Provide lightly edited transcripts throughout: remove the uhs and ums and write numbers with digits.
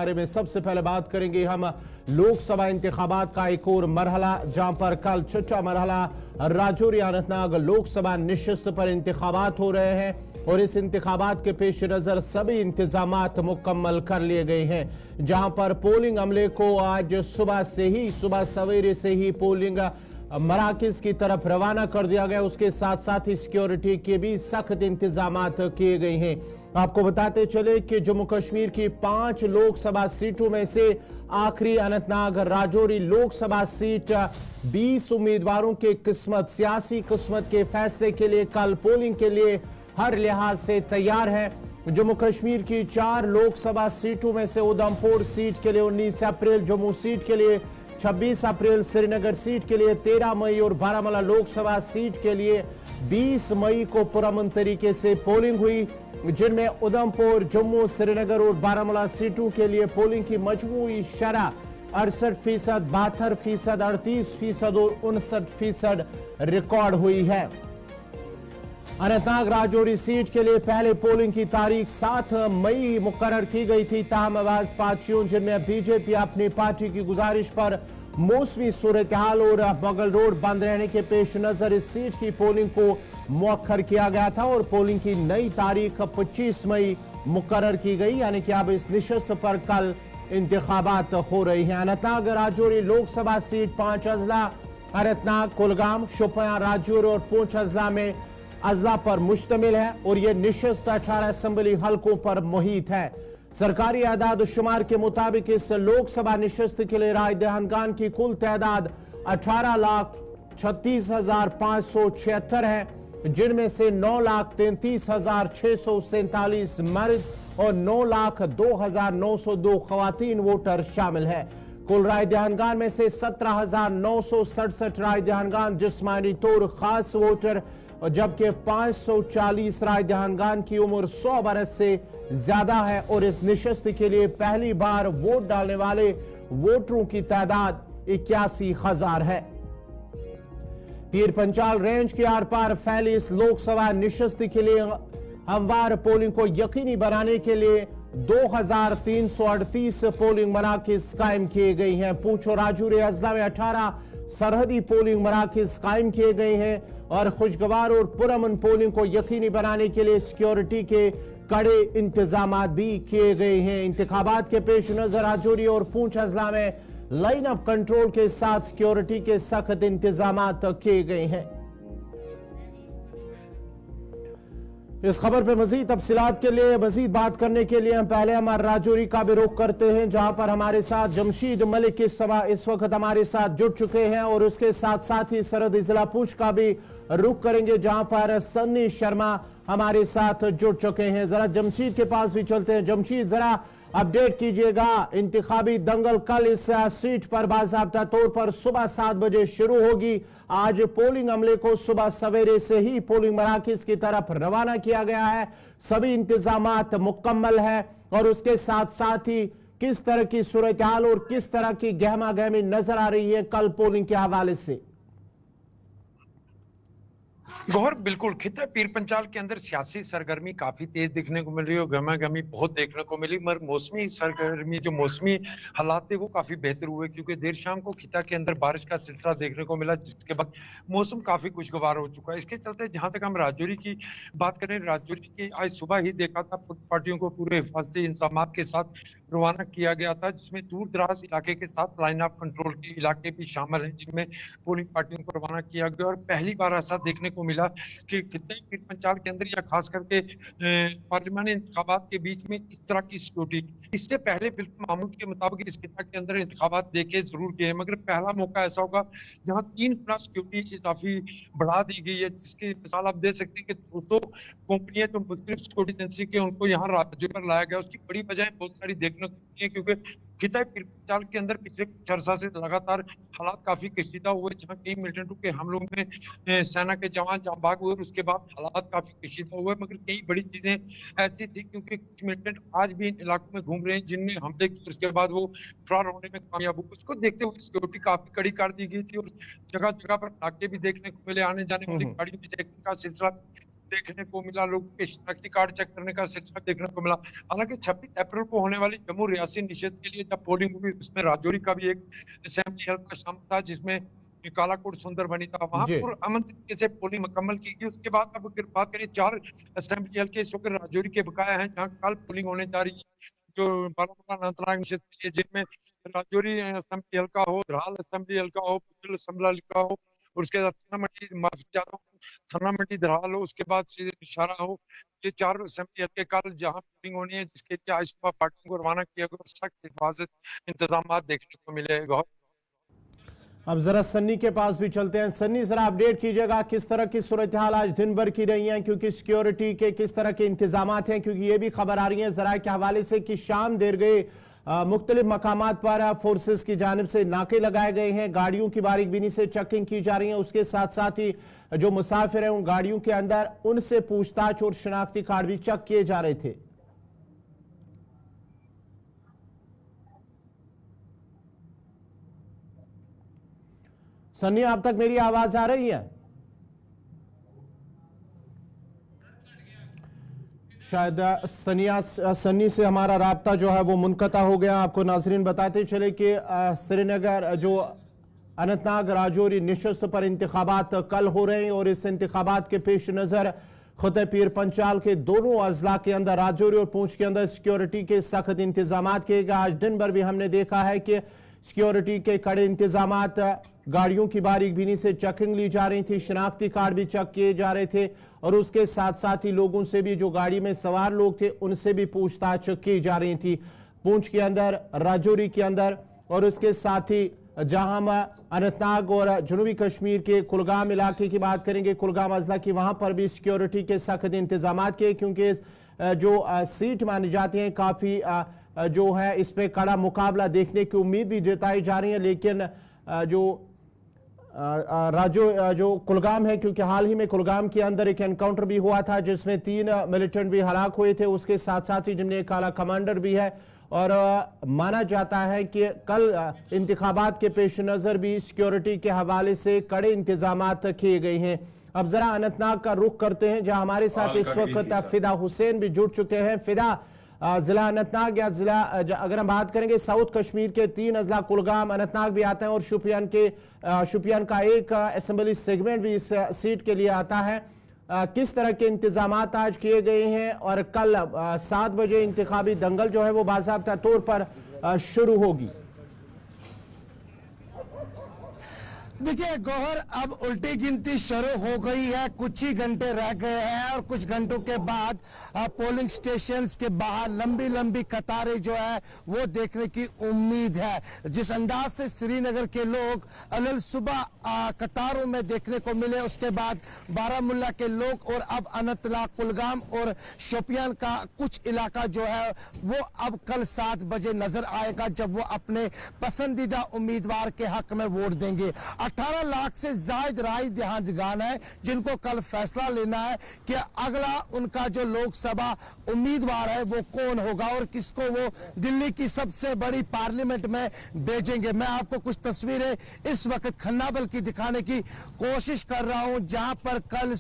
बारे में सबसे पहले बात करेंगे हम लोकसभा इंतखाबात का एक और मरहला, जहां पर कल छठा मरहला राजौरी अनंतनाग लोकसभा निशस्त पर इंतखाबात हो रहे हैं और इस इंतखाबात के पेश नजर सभी इंतजामात मुकम्मल कर लिए गए हैं। जहां पर पोलिंग अमले को आज सुबह सवेरे से ही पोलिंग मराकिज की तरफ रवाना कर दिया गया। उसके साथ साथ ही सिक्योरिटी के भी सख्त इंतजामात किए गए हैं। आपको बताते चले कि जम्मू कश्मीर की 5 लोकसभा सीटों में से आखिरी अनंतनाग राजौरी लोकसभा सीट 20 उम्मीदवारों के सियासी किस्मत के फैसले के लिए कल पोलिंग के लिए हर लिहाज से तैयार है। जम्मू कश्मीर की 4 लोकसभा सीटों में से उधमपुर सीट के लिए 19 अप्रैल, जम्मू सीट के लिए 26 अप्रैल, श्रीनगर सीट के लिए 13 मई और बारामूला लोकसभा सीट के लिए 20 मई को पुरअमन तरीके से पोलिंग हुई, जिनमें उधमपुर, जम्मू, श्रीनगर और बारामूला सीटों के लिए पोलिंग की मजमूई शरह 68%, 72%, 38% और 59% रिकॉर्ड हुई है। अनंतनाग राजौरी सीट के लिए पहले पोलिंग की तारीख 7 मई मुकर्रर की गई थी। ताहम आवाज पार्टियों जिनमें बीजेपी अपनी पार्टी की गुजारिश पर मौसमी सूरत हाल और मुगल रोड बंद रहने के पेश नजर इस सीट की पोलिंग को मुअक्खर किया गया था और पोलिंग की नई तारीख 25 मई मुकर्रर की गई, यानी कि अब इस निशस्त पर कल इंतखाबात हो रही हैं। अनंतनाग राजौरी लोकसभा सीट 5 अजला अनंतनाग, कुलगाम, शोपियां, राजौरी और पूंछ अजला पर मुश्तमिल है और यह निशस्त 18 असेंबली हलकों पर मुहित है। सरकारी आदाद शुमार के मुताबिक इस लोकसभा निशस्त के लिए राय दहंदगान की कुल तादाद 18,36,576 है, जिनमें से 9,33,647 मर्द और 9,02,902 खवातीन वोटर शामिल है। कुल राय दहंदगान में से 17,967 राय दहंदगान जिस्मानी तौर खास वोटर और जबकि 540 राय दहंदगान की उम्र 100 बरस से ज्यादा है और इस निशस्त के लिए पहली बार वोट डालने वाले वोटरों की तादाद 81,000 है। पीर पंचाल रेंज के आर पार फैली इस लोकसभा निशस्त के लिए हमवार पोलिंग को यकीनी बनाने के लिए 2,338 पोलिंग मराकिज कायम किए गए हैं। पूंछ और राजौरी अजला में 18 सरहदी पोलिंग मराकिज कायम किए गए हैं और खुशगवार और पुरअमन पोलिंग को यकीनी बनाने के लिए सिक्योरिटी के कड़े इंतजाम भी किए गए हैं। इंतखाबात के पेश नजर राजौरी और पूंछ अजला में लाइन ऑफ कंट्रोल के साथ सिक्योरिटी के सख्त इंतजाम किए गए हैं। इस खबर पर मजीद तफसीलात के लिए मजीद बात करने के लिए हम पहले हमारे राजौरी का भी रुख करते हैं, जहां पर हमारे साथ जमशीद मलिक इस वक्त हमारे साथ जुड़ चुके हैं और उसके साथ साथ ही सरहदी जिला पूंछ का भी रुख करेंगे, जहां पर सन्नी शर्मा हमारे साथ जुड़ चुके हैं। जरा जमशीद के पास भी चलते हैं। जमशीद, जरा अपडेट कीजिएगा, इंतखाबी दंगल कल इस सीट पर बाज़ाब्ता तौर पर सुबह 7 बजे शुरू होगी। आज पोलिंग अमले को सुबह सवेरे से ही पोलिंग मराकिज की तरफ रवाना किया गया है, सभी इंतजामात मुकम्मल है और उसके साथ साथ ही किस तरह की सूरत हाल और किस तरह की गहमा गहमी नजर आ रही है कल पोलिंग के हवाले से? गौर बिल्कुल खिता पीर पंचाल के अंदर सियासी सरगर्मी काफी तेज देखने को मिल रही है और गहमा गहमी बहुत देखने को मिली, मगर मौसमी सरगर्मी जो मौसमी हालात थे वो काफी बेहतर हुए, क्योंकि देर शाम को खिता के अंदर बारिश का सिलसिला देखने को मिला, जिसके बाद मौसम काफी खुशगवार हो चुका है। इसके चलते जहां तक हम राजौरी की बात करें, राजौरी की आज सुबह ही देखा था पार्टियों को पूरे हिफाजती इंतजाम के साथ रवाना किया गया था, जिसमें दूर दराज इलाके के साथ लाइन ऑफ कंट्रोल के इलाके भी शामिल हैं, जिनमें पोलिंग पार्टियों को रवाना किया गया। और पहली बार ऐसा देखने को मिला कि खित्ते पीर पंचाल के अंदर या खास करके पार्लियामानी इंतखाबात के बीच में इस तरह की सिक्योरिटी, इससे पहले बिल्कुल मामूल के मुताबिक इस खित्ते के अंदर इंतखाबात देखे जरूर गए, मगर पहला मौका ऐसा होगा जहां 3 गुना सिक्योरिटी इजाफी बढ़ा दी गई है, जिसकी मिसाल आप दे सकते हैं कि 200 कंपनियां जो मुख्तलिफ सिक्योरिटी एजेंसी के उनको यहाँ राज्य पर लाया गया। उसकी बड़ी वजह बहुत सारी देखने को मिलती है, क्योंकि खिता पीर पंचाल के अंदर पिछले कुछ अर्सा से लगातार हालात काफी कशीदा हुए, जहाँ कई मिलिटेंटों के हमलों में सेना के जवान जाँ भाग हुए और उसके बाद हालात काफी कशीदा हुए, मगर कई बड़ी चीजें ऐसी थी क्योंकि कुछ मिलिटेंट आज भी इन इलाकों में घूम रहे हैं जिनने हमले किए, उसके बाद वो फरार होने में कामयाब हुए। उसको देखते हुए सिक्योरिटी काफी कड़ी कर दी गई थी और जगह जगह पर नाके भी देखने को मिले, आने जाने वाली गाड़ियों की चेकिंग का सिलसिला देखने को मिला, लोगों के शनाख्ती कार्ड चेक करने का सिलसिला देखने को मिला। हालांकि 26 अप्रैल को होने वाली जम्मू रियासी निशस्त के लिए जब पोलिंग हुई, उसमें राजौरी का भी एक असेंबली हल्का शामिल था, जिसमें कालाकोट सुंदरबनी था। वहां जी। पर अमन तरीके से पोलिंग मुकम्मल की गई। उसके बाद अब अगर बात करें 4 असेंबली हल्के इस वक्त राजौरी के बकाया हैं, जहां कल पोलिंग होने जा रही है, जो बारामूला अनंतनाग निशस्त के लिए, जिनमें राजौरी असेंबली हल्का हो, धराल असेंबली हल्का हो, पुंछल असेंबली हल्का हो, और उसके बाद थाना मंडी, माफी चाहता हूँ, थाना मंडी धराल हो, उसके बाद सीधे इशारा हो। ये 4 असेंबली हल्के कल जहां पोलिंग होनी है, जिसके लिए आज सुबह पार्टियों को रवाना किया गया, सख्त हिफाजत इंतजाम देखने को मिलेगा। अब जरा सन्नी के पास भी चलते हैं। सन्नी, जरा अपडेट कीजिएगा किस तरह की सूरत हाल आज दिन भर की रही है, क्योंकि सिक्योरिटी के किस तरह के इंतजाम हैं, क्योंकि ये भी खबर आ रही है जरा के हवाले से कि शाम देर गए मुख्तलिफ मकामात पर फोर्सेस की जानिब से नाके लगाए गए हैं, गाड़ियों की बारीक बीनी से चेकिंग की जा रही है। उसके साथ साथ ही जो मुसाफिर हैं उन गाड़ियों के अंदर उनसे पूछताछ और शनाख्ती कार्ड भी चेक किए जा रहे थे। सन्नी, आप तक मेरी आवाज आ रही है? शायद सन्नी से हमारा राब्ता जो है वो मुनक़ता हो गया। आपको नाजरीन बताते चले कि श्रीनगर जो अनंतनाग राजौरी निशस्त पर इंतखाबात कल हो रहे हैं, और इस इंतखाबात के पेश नज़र खुद पीर पंचाल के दोनों अजला के अंदर राजौरी और पूंछ के अंदर सिक्योरिटी के सख्त इंतजाम किए गए। आज दिन भर भी हमने देखा है कि सिक्योरिटी के कड़े इंतजाम, गाड़ियों की बारीक बीनी से चेकिंग ली जा रही थी, शनाख्ती कार्ड भी चेक किए जा रहे थे, और उसके साथ साथ ही लोगों से भी, जो गाड़ी में सवार लोग थे उनसे भी पूछताछ की जा रही थी, पूंछ के अंदर, राजौरी के अंदर। और उसके साथ ही जहां हम अनंतनाग और जनूबी कश्मीर के कुलगाम इलाके की बात करेंगे, कुलगाम अजला की, वहां पर भी सिक्योरिटी के सख्त इंतजाम किए, क्योंकि जो सीट मानी जाती है काफी जो है इस पे कड़ा मुकाबला देखने की उम्मीद भी जताई जा रही है। लेकिन जो कुलगाम है, क्योंकि हाल ही में कुलगाम के अंदर एक एनकाउंटर भी हुआ था जिसमें 3 मिलिटेंट भी हलाक हुए थे, उसके साथ साथ ही जिनमें एक आला कमांडर भी है। और माना जाता है कि कल इंतखाबात के पेश नज़र भी सिक्योरिटी के हवाले से कड़े इंतजाम किए गए हैं। अब जरा अनंतनाग का रुख करते हैं, जहां हमारे साथ इस वक्त फिदा हुसैन भी जुड़ चुके हैं। फिदा, जिला अनंतनाग या जिला, अगर हम बात करेंगे साउथ कश्मीर के 3 अजला कुलगाम अनंतनाग भी आते हैं, और शुपियान का एक असेंबली सेगमेंट भी इस सीट के लिए आता है। किस तरह के इंतजाम आज किए गए हैं, और कल 7 बजे इंतखाबी दंगल जो है वो बाज़ाब्ता तौर पर शुरू होगी? देखिए गौहर, अब उल्टी गिनती शुरू हो गई है, कुछ ही घंटे रह गए हैं, और कुछ घंटों के बाद पोलिंग स्टेशंस के बाहर लंबी लंबी कतारें जो है वो देखने की उम्मीद है। जिस अंदाज से श्रीनगर के लोग अलल सुबह कतारों में देखने को मिले, उसके बाद बारामूला के लोग, और अब अनंतनाग, कुलगाम और शोपियान का कुछ इलाका जो है वो अब कल 7 बजे नजर आएगा, जब वो अपने पसंदीदा उम्मीदवार के हक में वोट देंगे। 18 लाख से जायद राय दहांदगान है जिनको कल फैसला लेना है कि अगला उनका जो लोकसभा उम्मीदवार है वो कौन होगा, और किसको वो दिल्ली की सबसे बड़ी पार्लियामेंट में भेजेंगे। मैं आपको कुछ तस्वीरें इस वक्त खन्नाबल की दिखाने की कोशिश कर रहा हूं, जहां पर कल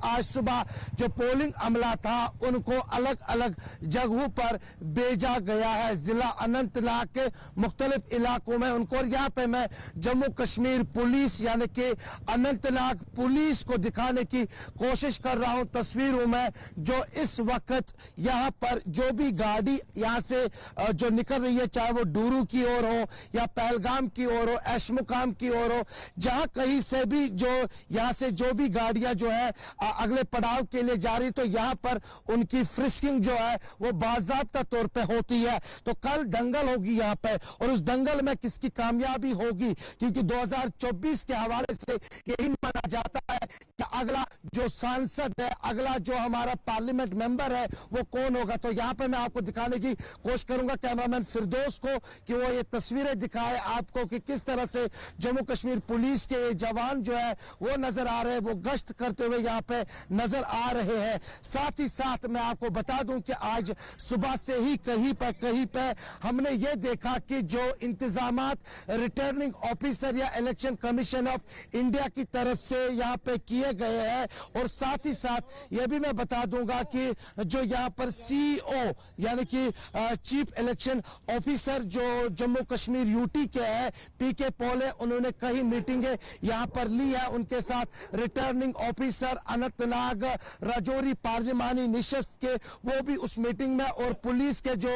आज सुबह जो पोलिंग अमला था उनको अलग अलग जगहों पर भेजा गया है, जिला अनंतनाग के मुख्तलिफ इलाकों में उनको। और यहाँ पे मैं जम्मू कश्मीर पुलिस यानी कि अनंतनाग पुलिस को दिखाने की कोशिश कर रहा हूं तस्वीरों में, जो इस वक्त यहां पर जो भी गाड़ी यहां से जो निकल रही है, चाहे वो डूरू की ओर हो या पहलगाम की ओर हो, ऐशमुकाम की ओर हो, जहां कहीं से भी जो यहां से जो भी गाड़ियां जो है अगले पड़ाव के लिए जा रही, तो यहां पर उनकी फ्रिस्किंग जो है वो बाज़ाब्ता तौर पे होती है। तो कल दंगल होगी यहां पे, और उस दंगल में किसकी कामयाबी होगी, क्योंकि 2024 के हवाले से यही माना जाता है कि अगला जो सांसद है, अगला जो हमारा पार्लियामेंट मेंबर है वो कौन होगा। तो यहां पे मैं आपको दिखाने की कोशिश करूंगा कैमरामैन फिरदौस को कि वो ये तस्वीरें दिखाए आपको कि किस तरह से जम्मू कश्मीर पुलिस के जवान जो है वो नजर आ रहे हैं, वो गश्त करते हुए यहां पे नजर आ रहे हैं। साथ ही साथ मैं आपको बता दूं कि आज सुबह से ही कहीं पे हमने ये देखा कि जो इंतजामात रिटर्निंग ऑफिसर या election commission commission of India की तरफ से यहाँ पे किए गए हैं। और साथ ही साथ यह भी मैं बता दूंगा कि जो यहाँ पर सीईओ यानी कि चीफ इलेक्शन ऑफिसर जो जम्मू कश्मीर यूटी के हैं पीके पॉल है, उन्होंने कई मीटिंगें यहाँ पर ली है। उनके साथ रिटर्निंग ऑफिसर अनंतनाग राजौरी पार्लिमानी निशस्त के वो भी उस मीटिंग में, और पुलिस के जो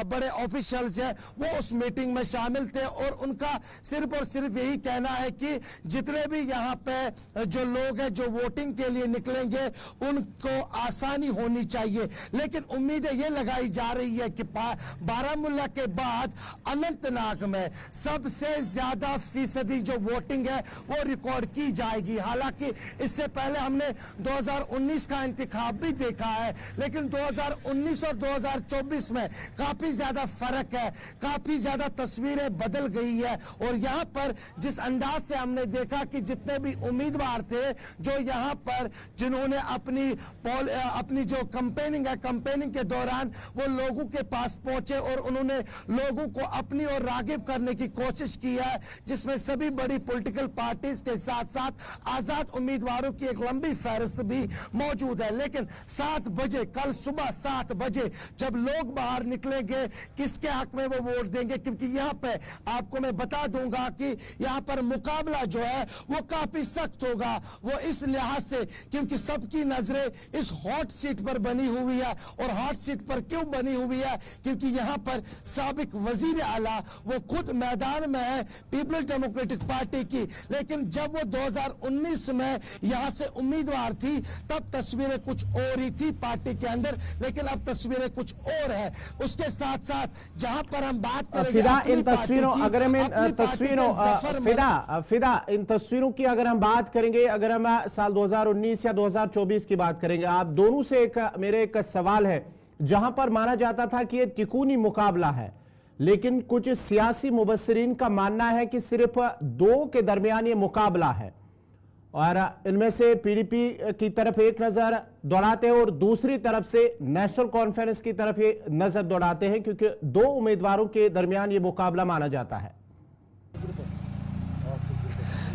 बड़े ऑफिशियल्स हैं वो उस मीटिंग में शामिल थे। और उनका सिर्फ और सिर्फ यही कहना है कि जितने भी यहाँ पे जो लोग हैं जो वोटिंग के लिए निकलेंगे उनको आसानी होनी चाहिए। लेकिन उम्मीदें ये लगाई जा रही है कि बारामूला के बाद अनंतनाग में सबसे ज्यादा फीसदी जो वोटिंग है वो रिकॉर्ड की जाएगी। हालांकि इससे पहले हमने 2019 का इंतखाब भी देखा है, लेकिन 2019 और 2024 में काफी ज्यादा फर्क है, काफी ज्यादा तस्वीरें बदल गई है। और यहाँ पर जिस अंदाज से हमने देखा कि जितने भी उम्मीदवार थे जो यहाँ पर जिन्होंने अपनी जो कैंपेनिंग है, कैंपेनिंग के दौरान वो लोगों के पास पहुंचे और उन्होंने लोगों को अपनी ओर रागिब करने की कोशिश की है, जिसमें सभी बड़ी पॉलिटिकल पार्टीज के साथ साथ आजाद उम्मीदवारों की एक लंबी फहरिस्त भी मौजूद है। लेकिन 7 बजे कल सुबह 7 बजे जब लोग बाहर निकलेंगे किसके हक में वो वोट देंगे, क्योंकि यहाँ पे आपको मैं बता दूंगा कि यहाँ पर मुकाबला जो है वो काफी सख्त होगा। वो इस लिहाज से क्योंकि सबकी नजरें इस हॉट सीट पर बनी हुई है। और हॉट सीट पर क्यों बनी हुई है, क्योंकि यहाँ पर साबिक वजीर आला वो खुद मैदान में है पीपल्स डेमोक्रेटिक पार्टी की। लेकिन जब वो 2019 में यहाँ से उम्मीदवार थी तब तस्वीरें कुछ और ही थी पार्टी के अंदर, लेकिन अब तस्वीरें कुछ और है। उसके साथ साथ जहां पर हम बात करेंगे फिदा इन तस्वीरों अगर हम इन तस्वीरों फिदा इन तस्वीरों की अगर हम बात करेंगे, अगर हम साल 2019 या 2024 की बात करेंगे, आप दोनों से मेरे एक सवाल है। जहां पर माना जाता था कि ये तिकोनी मुकाबला है, लेकिन कुछ सियासी मुबस्सिरीन का मानना है कि सिर्फ 2 के दरमियान ये मुकाबला है। और इनमें से पीडीपी की तरफ एक नजर दौड़ाते हैं और दूसरी तरफ से नेशनल कॉन्फ्रेंस की तरफ ये नजर दौड़ाते हैं, क्योंकि 2 उम्मीदवारों के दरमियान ये मुकाबला माना जाता है।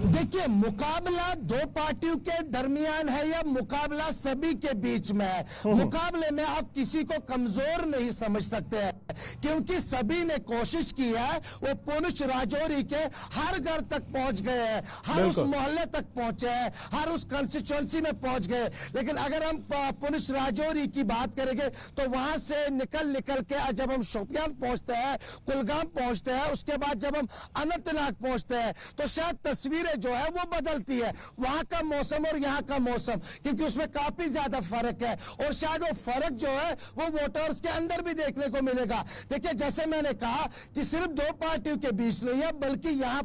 देखिए, मुकाबला 2 पार्टियों के दरमियान है या मुकाबला सभी के बीच में है। मुकाबले में आप किसी को कमजोर नहीं समझ सकते हैं, क्योंकि सभी ने कोशिश की है। वो पुंछ राजौरी के हर घर तक पहुंच गए हैं, हर उस मोहल्ले तक पहुंचे हैं, हर उस कंस्टिट्यूएंसी में पहुंच गए। लेकिन अगर हम पुंछ राजौरी की बात करेंगे तो वहां से निकल के जब हम शोपियान पहुंचते हैं, कुलगाम पहुंचते हैं, उसके बाद जब हम अनंतनाग पहुंचते हैं तो शायद तस्वीरें जो है वो बदलती है। वहां का मौसम और यहाँ का मौसम, क्योंकि उसमें काफी ज्यादा फर्क है। और शायद वो फर्क जो है वो वोटर्स के अंदर भी देखने को मिलेगा। देखिए, जैसे मैंने कहा कि सिर्फ 2 पार्टियों के बीच नहीं है, बल्कि यहाँ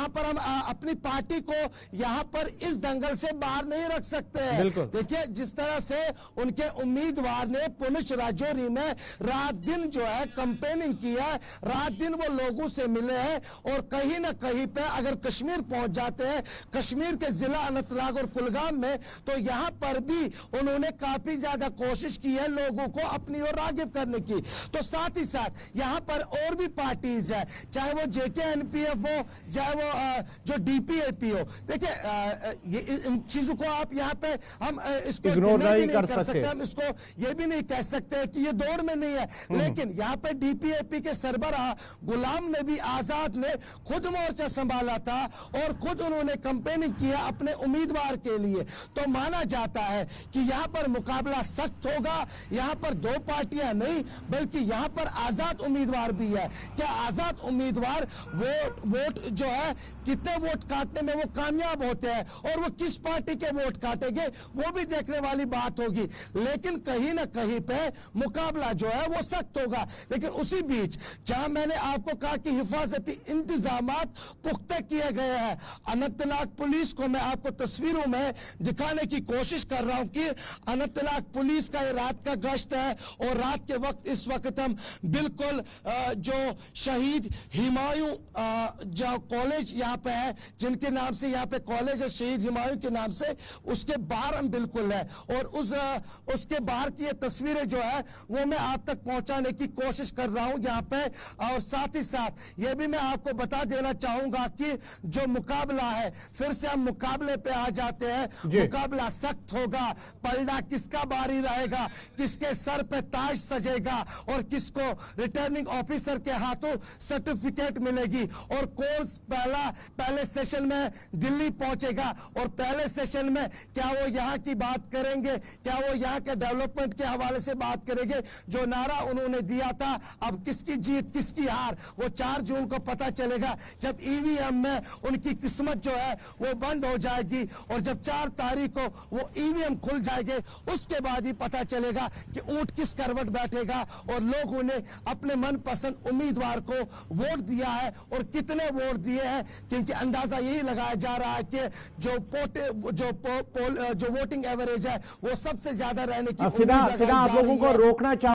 पर हम अपनी पार्टी को यहाँ पर इस दंगल से बाहर नहीं रख सकते हैं। देखिए, जिस तरह से उनके उम्मीदवार ने पुंछ राजौरी में रात दिन जो है कैंपेनिंग की है, रात दिन वो लोगों से मिले हैं। और कहीं ना कहीं पे अगर कश्मीर पहुंच जाते हैं, कश्मीर के जिला अनंतनाग और कुलगाम में, तो यहां पर भी उन्होंने काफी ज्यादा कोशिश की है लोगों को अपनी ओर रागिब करने की। तो साथ ही साथ यहां पर और भी पार्टीज है, चाहे वो JKNPF हो, चाहे वो जो DPAP हो। देखिए, इन चीजों को आप यहां पे हम इसको इग्नोर नहीं कर सकते, हम इसको ये भी नहीं कह सकते कि ये दौड़ में नहीं है। लेकिन यहां पे DPAP के सरबराह गुलाम नबी आजाद ने खुद मोर्चा संभाला था और खुद उन्होंने कैंपेनिंग किया अपने उम्मीदवार के लिए। तो माना जाता है कि यहां पर मुकाबला सख्त होगा। यहां पर 2 पार्टियां नहीं, बल्कि यहां पर आजाद उम्मीदवार भी है। क्या आजाद उम्मीदवार वोट जो है कितने वोट काटने में वो कामयाब होते हैं और वो किस पार्टी के वोट काटेंगे, वो भी देखने वाली बात होगी। लेकिन कहीं ना कहीं पे मुकाबला जो है वो सख्त होगा। लेकिन उसी बीच जहां मैंने आपको कहा कि हिफाजती इंतजामात पुख्ता किए गए हैं, अनंतनाग पुलिस को मैं आपको तस्वीरों में दिखाने की कोशिश कर रहा हूं कि अनंतनाग पुलिस का ये रात का गश्त है। और रात के वक्त इस वक्त हम बिल्कुल जो शहीद हुमायूं जो कॉलेज यहाँ पे है, जिनके नाम से यहाँ पे कॉलेज है शहीद हुमायूं के नाम से, उसके बाहर हम बिल्कुल है। और उसके बाहर की ये तस्वीरें जो है वो मैं आप तक पहुंचाने की कोशिश कर रहा हूं यहाँ पे। और साथ ही साथ ये भी मैं आपको बता देना चाहूंगा कि जो मुकाबला है, फिर से हम मुकाबले पे आ जाते हैं। जी। मुकाबला सख्त होगा, पलड़ा किसका बारी रहेगा, किसके सर पे ताज सजेगा और किसको रिटर्निंग ऑफिसर के हाथों सर्टिफिकेट मिलेगी, और कौन पहले सेशन में दिल्ली पहुंचेगा, और पहले सेशन में क्या वो यहां की बात करेंगे, क्या वो यहां के डेवलपमेंट के हवाले से बात करेंगे। जो नारा उन्होंने दिया था, अब किसकी जीत किसकी हार वो 4 जून को पता चलेगा, जब ईवीएम में उनकी किस्मत जो है वो बंद हो जाएगी, और जब 4 तारीख को वो ईवीएम खुल जाएंगे, उसके बाद ही पता चलेगा कि ऊंट किस करवट बैठेगा और लोगों ने अपने मनपसंद उम्मीदवार को वोट दिया है और कितने वोट दिए हैं, क्योंकि अंदाजा यही लगाया जा रहा है कि जो वोटिंग एवरेज है वो सबसे ज्यादा रहने की फिदा उम्मीद लगाई आप जा लोगों रही को है। रोकना चाह